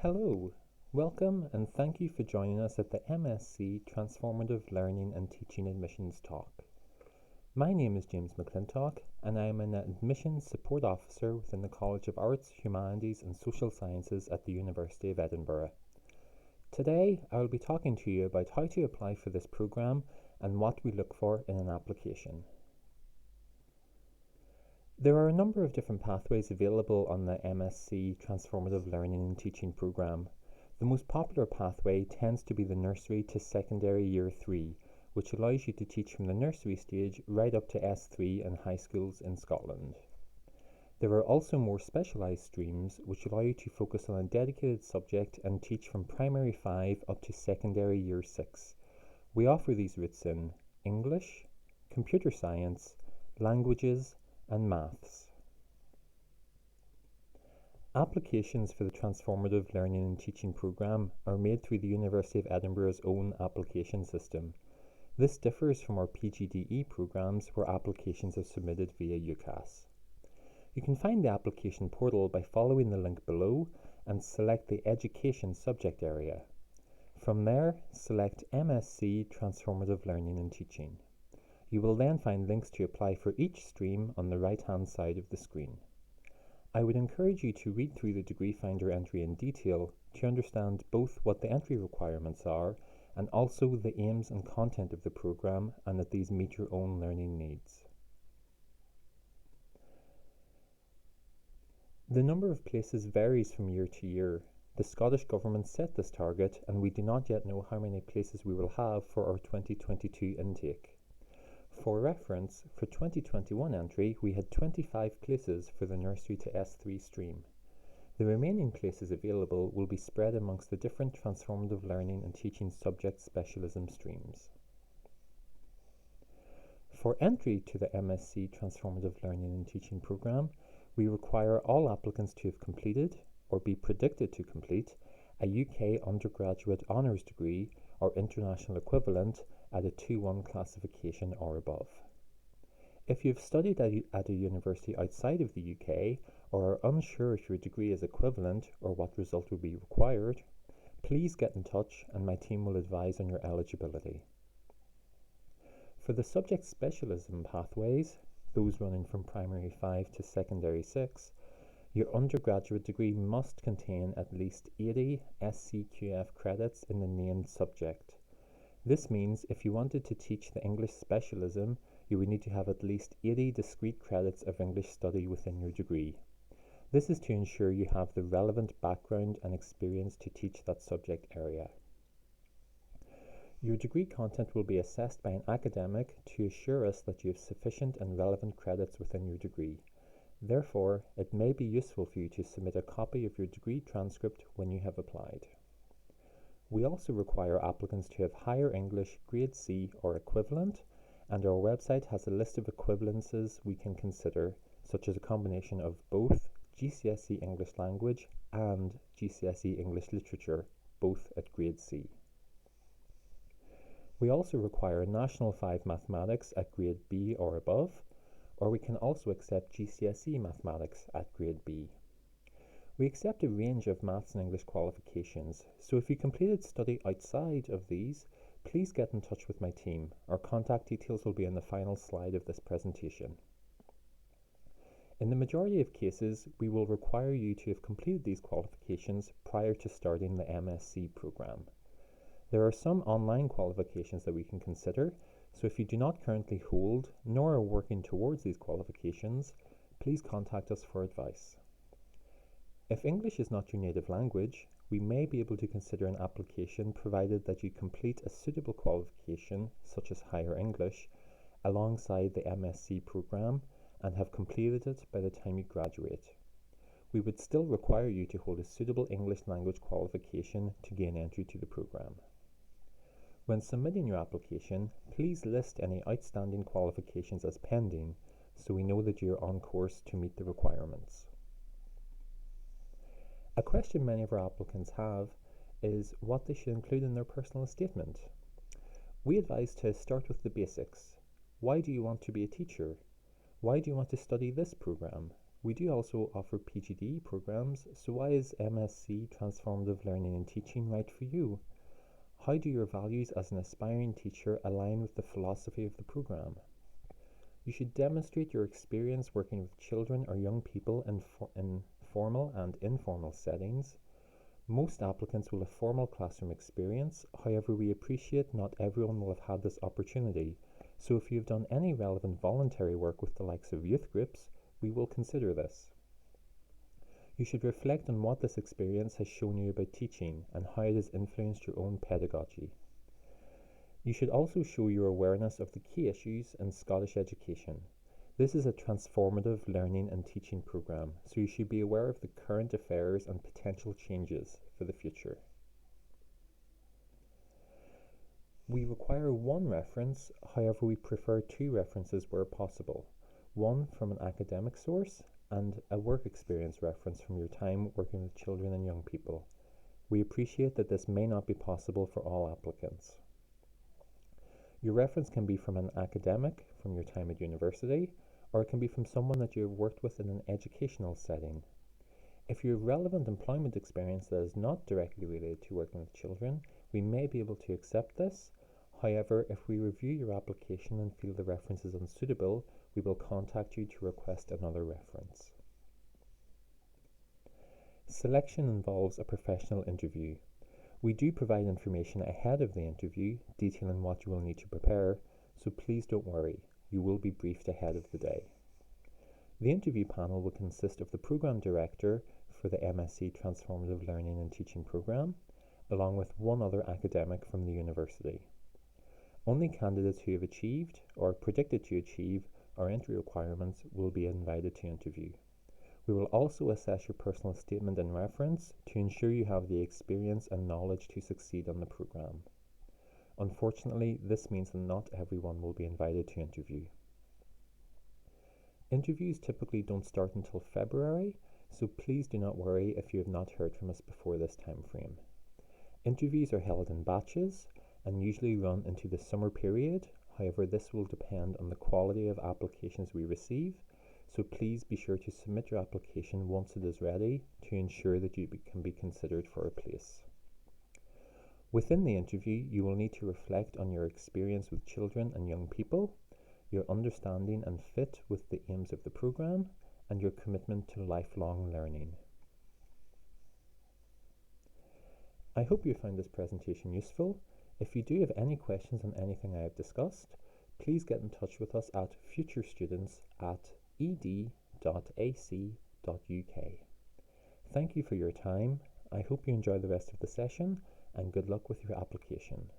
Hello, welcome and thank you for joining us at the MSc Transformative Learning and Teaching Admissions Talk. My name is James McClintock and I am an Admissions Support Officer within the College of Arts, Humanities and Social Sciences at the University of Edinburgh. Today I will be talking to you about how to apply for this programme and what we look for in an application. There are a number of different pathways available on the MSc Transformative Learning and Teaching programme. The most popular pathway tends to be the nursery to secondary year 3, which allows you to teach from the nursery stage right up to S3 in high schools in Scotland. There are also more specialised streams which allow you to focus on a dedicated subject and teach from primary 5 up to secondary year 6. We offer these routes in English, computer science, languages, and maths. Applications for the Transformative Learning and Teaching programme are made through the University of Edinburgh's own application system. This differs from our PGDE programmes where applications are submitted via UCAS. You can find the application portal by following the link below and select the Education subject area. From there, select MSc Transformative Learning and Teaching. You will then find links to apply for each stream on the right-hand side of the screen. I would encourage you to read through the Degree Finder entry in detail to understand both what the entry requirements are and also the aims and content of the programme and that these meet your own learning needs. The number of places varies from year to year. The Scottish Government set this target and we do not yet know how many places we will have for our 2022 intake. For reference, for 2021 entry, we had 25 places for the nursery to S3 stream. The remaining places available will be spread amongst the different transformative learning and teaching subject specialism streams. For entry to the MSc Transformative Learning and Teaching programme, we require all applicants to have completed, or be predicted to complete, a UK undergraduate honours degree or international equivalent at a 2-1 classification or above. If you've studied at a university outside of the UK or are unsure if your degree is equivalent or what result will be required, please get in touch and my team will advise on your eligibility. For the subject specialism pathways, those running from primary 5 to secondary 6, your undergraduate degree must contain at least 80 SCQF credits in the named subject. This means if you wanted to teach the English specialism, you would need to have at least 80 discrete credits of English study within your degree. This is to ensure you have the relevant background and experience to teach that subject area. Your degree content will be assessed by an academic to assure us that you have sufficient and relevant credits within your degree. Therefore, it may be useful for you to submit a copy of your degree transcript when you have applied. We also require applicants to have higher English grade C or equivalent, and our website has a list of equivalences we can consider, such as a combination of both GCSE English Language and GCSE English Literature, both at grade C. We also require National 5 Mathematics at grade B or above, or we can also accept GCSE Mathematics at grade B. We accept a range of maths and English qualifications, so if you completed study outside of these, please get in touch with my team. Our contact details will be on the final slide of this presentation. In the majority of cases, we will require you to have completed these qualifications prior to starting the MSc programme. There are some online qualifications that we can consider, so if you do not currently hold, nor are working towards these qualifications, please contact us for advice. If English is not your native language, we may be able to consider an application provided that you complete a suitable qualification, such as Higher English, alongside the MSc programme and have completed it by the time you graduate. We would still require you to hold a suitable English language qualification to gain entry to the programme. When submitting your application, please list any outstanding qualifications as pending so we know that you are on course to meet the requirements. A question many of our applicants have is what they should include in their personal statement. We advise to start with the basics. Why do you want to be a teacher? Why do you want to study this programme? We do also offer PGD programs, so why is MSc Transformative Learning and Teaching right for you? How do your values as an aspiring teacher align with the philosophy of the program? You should demonstrate your experience working with children or young people in formal and informal settings. Most applicants will have formal classroom experience, however we appreciate not everyone will have had this opportunity, so if you have done any relevant voluntary work with the likes of youth groups, we will consider this. You should reflect on what this experience has shown you about teaching and how it has influenced your own pedagogy. You should also show your awareness of the key issues in Scottish education. This is a transformative learning and teaching program, so you should be aware of the current affairs and potential changes for the future. We require one reference, however we prefer 2 references where possible. One from an academic source and a work experience reference from your time working with children and young people. We appreciate that this may not be possible for all applicants. Your reference can be from an academic from your time at university, or it can be from someone that you have worked with in an educational setting. If you have relevant employment experience that is not directly related to working with children, we may be able to accept this. However, if we review your application and feel the reference is unsuitable, we will contact you to request another reference. Selection involves a professional interview. We do provide information ahead of the interview detailing what you will need to prepare, so please don't worry, you will be briefed ahead of the day. The interview panel will consist of the Programme Director for the MSc Transformative Learning and Teaching Programme, along with one other academic from the university. Only candidates who have achieved or are predicted to achieve our entry requirements will be invited to interview. We will also assess your personal statement and reference to ensure you have the experience and knowledge to succeed on the programme. Unfortunately, this means that not everyone will be invited to interview. Interviews typically don't start until February, so please do not worry if you have not heard from us before this time frame. Interviews are held in batches and usually run into the summer period. However, this will depend on the quality of applications we receive, so please be sure to submit your application once it is ready to ensure that you can be considered for a place. Within the interview, you will need to reflect on your experience with children and young people, your understanding and fit with the aims of the programme, and your commitment to lifelong learning. I hope you found this presentation useful. If you do have any questions on anything I have discussed, please get in touch with us at futurestudents@ed.ac.uk. Thank you for your time. I hope you enjoy the rest of the session, and good luck with your application.